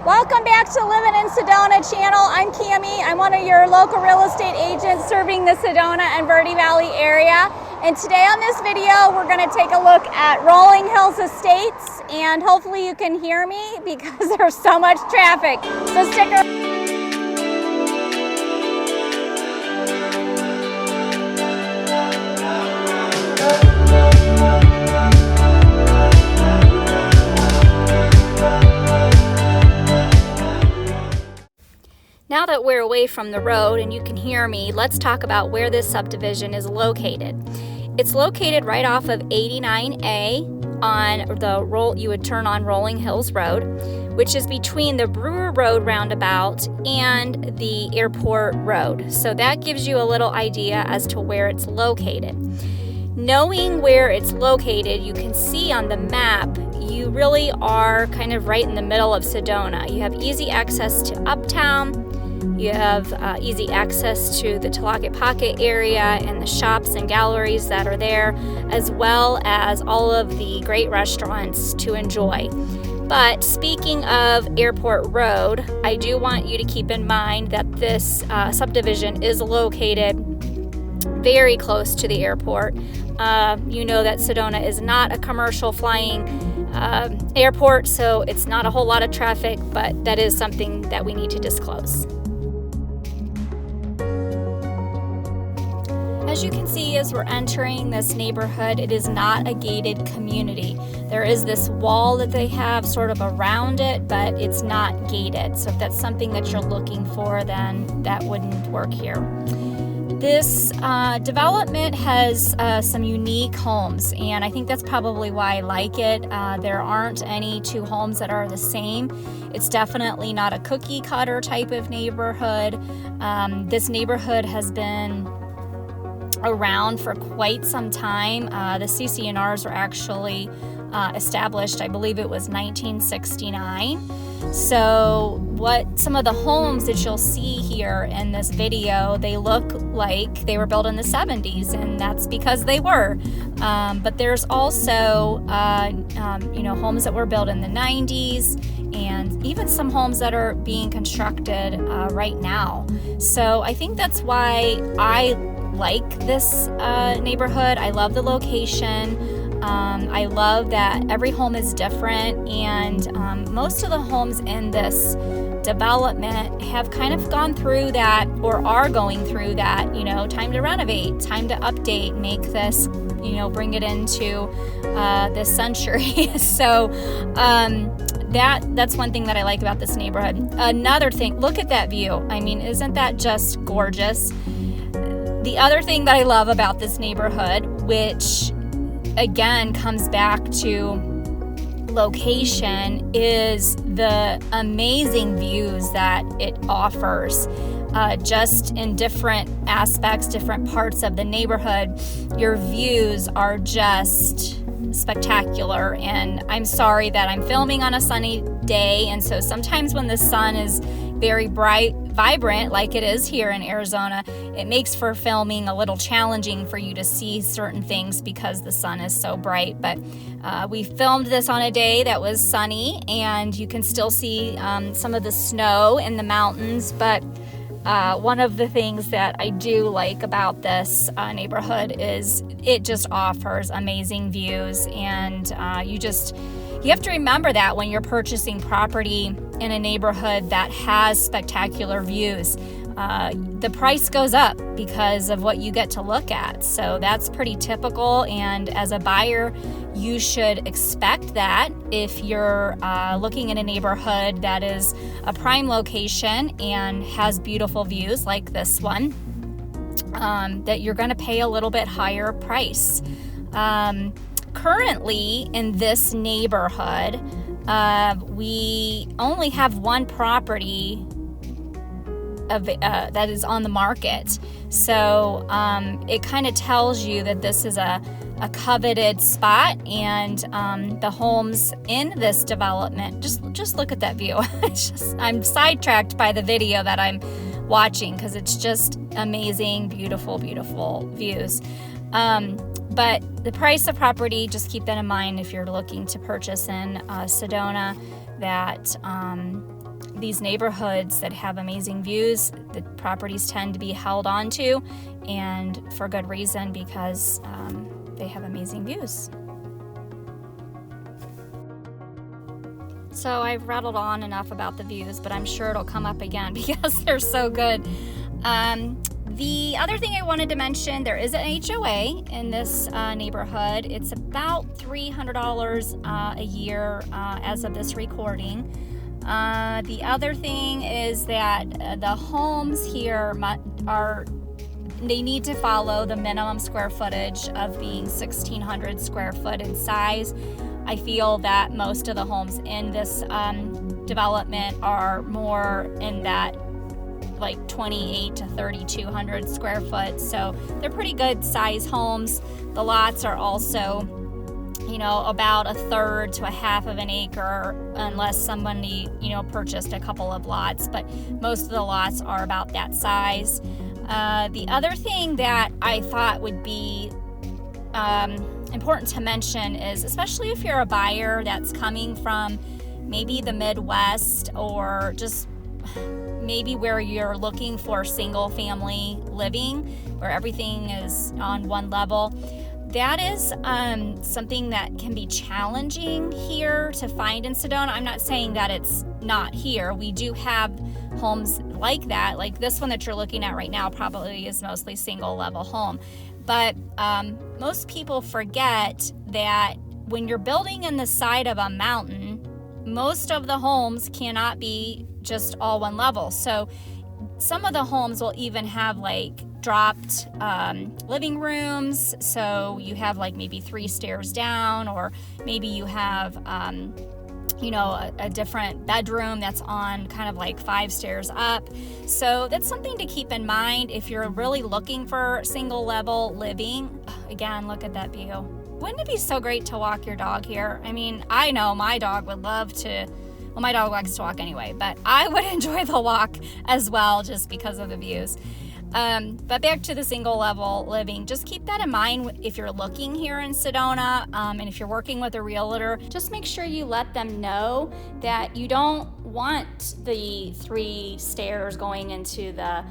Welcome back to Living in Sedona channel. I'm Cami. I'm one of your local real estate agents serving the Sedona and Verde Valley area. And today on this video, we're going to take a look at Rolling Hills Estates, and hopefully you can hear me because there's so much traffic. So stick around. Now that we're away from the road and you can hear me, let's talk about where this subdivision is located. It's located right off of 89A on the you would turn on Rolling Hills Road, which is between the Brewer Road roundabout and the Airport Road. So that gives you a little idea as to where it's located. Knowing where it's located, you can see on the map, you really are kind of right in the middle of Sedona. You have easy access to Uptown. You have easy access to the Tlaquet Pocket area and the shops and galleries that are there, as well as all of the great restaurants to enjoy. But speaking of Airport Road, I do want you to keep in mind that this subdivision is located very close to the airport. You know that Sedona is not a commercial flying airport, so it's not a whole lot of traffic, but that is something that we need to disclose. As you can see, as we're entering this neighborhood, it is not a gated community. There is this wall that they have sort of around it, but it's not gated. So if that's something that you're looking for, then that wouldn't work here. This development has some unique homes, and I think that's probably why I like it. There aren't any two homes that are the same. It's definitely not a cookie cutter type of neighborhood. This neighborhood has been around for quite some time. The CC&Rs were actually established, I believe it was 1969. So what some of the homes that you'll see here in this video, they look like they were built in the 70s, and that's because they were. But there's also homes that were built in the 90s, and even some homes that are being constructed right now. So I think that's why I like this neighborhood. I love the location. I love that every home is different, and most of the homes in this development have kind of gone through that, or are going through that, time to renovate, time to update, make this, bring it into this century. So that's one thing that I like about this neighborhood. Another thing, look at that view. I mean, isn't that just gorgeous? The other thing that I love about this neighborhood, which again comes back to location, is the amazing views that it offers. Just in different aspects, different parts of the neighborhood, your views are just spectacular. And I'm sorry that I'm filming on a sunny day, and so sometimes when the sun is very bright, vibrant, like it is here in Arizona, it makes for filming a little challenging for you to see certain things because the sun is so bright. But we filmed this on a day that was sunny, and you can still see some of the snow in the mountains. But one of the things that I do like about this neighborhood is it just offers amazing views, and you have to remember that when you're purchasing property in a neighborhood that has spectacular views. The price goes up because of what you get to look at. So that's pretty typical, and as a buyer, you should expect that if you're looking in a neighborhood that is a prime location and has beautiful views like this one, that you're going to pay a little bit higher price. Currently in this neighborhood, we only have one property that is on the market. So it kind of tells you that this is a coveted spot, and the homes in this development, just look at that view. I'm sidetracked by the video that I'm watching because it's just amazing, beautiful, beautiful views. But the price of property, just keep that in mind if you're looking to purchase in Sedona, that these neighborhoods that have amazing views, the properties tend to be held onto, and for good reason, because they have amazing views. So I've rattled on enough about the views, but I'm sure it'll come up again because they're so good. The other thing I wanted to mention, there is an HOA in this neighborhood. It's about $300 a year as of this recording. The other thing is that the homes here they need to follow the minimum square footage of being 1,600 square foot in size. I feel that most of the homes in this development are more in that like 2,800 to 3,200 square foot. So they're pretty good size homes. The lots are also, about a third to a half of an acre, unless somebody, purchased a couple of lots, but most of the lots are about that size. The other thing that I thought would be important to mention is, especially if you're a buyer that's coming from maybe the Midwest, or just maybe where you're looking for single family living, where everything is on one level, that is something that can be challenging here to find in Sedona. I'm not saying that it's not here. We do have homes like that. Like this one that you're looking at right now probably is mostly single level home. But most people forget that when you're building in the side of a mountain, most of the homes cannot be just all one level. So some of the homes will even have like dropped living rooms. So you have like maybe 3 stairs down, or maybe you have a different bedroom that's on kind of like 5 stairs up. So that's something to keep in mind if you're really looking for single level living. Again, look at that view. Wouldn't it be so great to walk your dog here? I mean, I know my dog would love to. Well, my dog likes to walk anyway, but I would enjoy the walk as well, just because of the views. But back to the single level living, just keep that in mind if you're looking here in Sedona, and if you're working with a realtor, just make sure you let them know that you don't want the 3 stairs going into the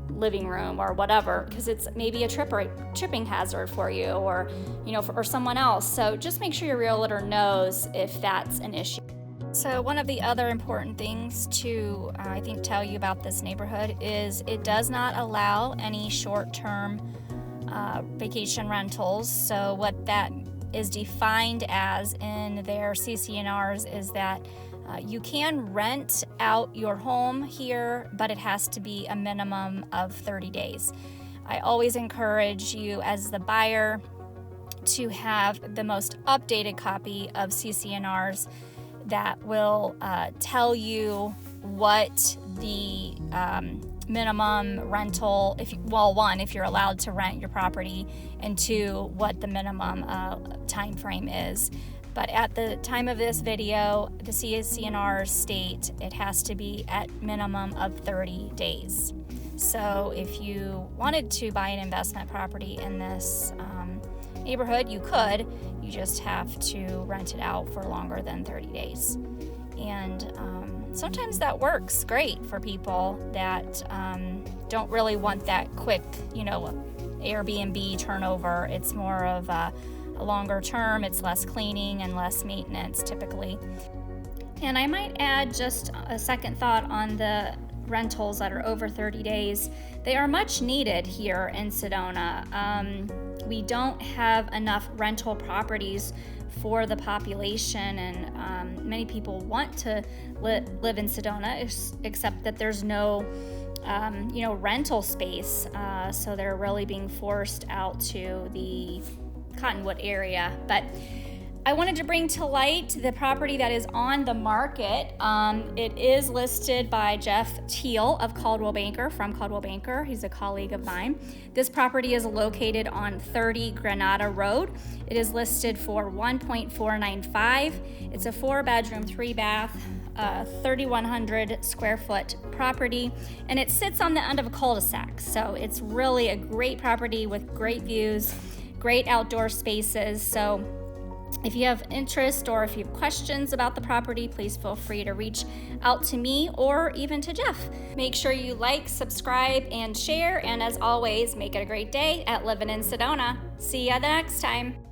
living room or whatever, because it's maybe a tripping hazard for you, or or someone else. So just make sure your realtor knows if that's an issue. So one of the other important things to, I think, tell you about this neighborhood is it does not allow any short-term vacation rentals. So what that is defined as in their CCNRs is that you can rent out your home here, but it has to be a minimum of 30 days. I always encourage you as the buyer to have the most updated copy of CCNRs that will tell you what the minimum rental, if you're allowed to rent your property, and 2, what the minimum time frame is. But at the time of this video, the CCNRs state it has to be at minimum of 30 days. So if you wanted to buy an investment property in this neighborhood, you could. You just have to rent it out for longer than 30 days. And sometimes that works great for people that don't really want that quick, Airbnb turnover. It's more of a longer term. It's less cleaning and less maintenance typically. And I might add just a second thought on the rentals that are over 30 days. They are much needed here in Sedona. We don't have enough rental properties for the population, and many people want to live in Sedona, except that there's no rental space, so they're really being forced out to the Cottonwood area. But I wanted to bring to light the property that is on the market. It is listed by Jeff Teal of Coldwell Banker, from Coldwell Banker. He's a colleague of mine. This property is located on 30 Granada Road. It is listed for $1.495. It's a 4-bedroom, 3-bath, 3,100 square foot property, and it sits on the end of a cul-de-sac. So it's really a great property with great views, great outdoor spaces. So If you have interest or if you have questions about the property, please feel free to reach out to me or even to Jeff. Make sure you like, subscribe, and share. And as always, make it a great day at Living in Sedona. See ya the next time.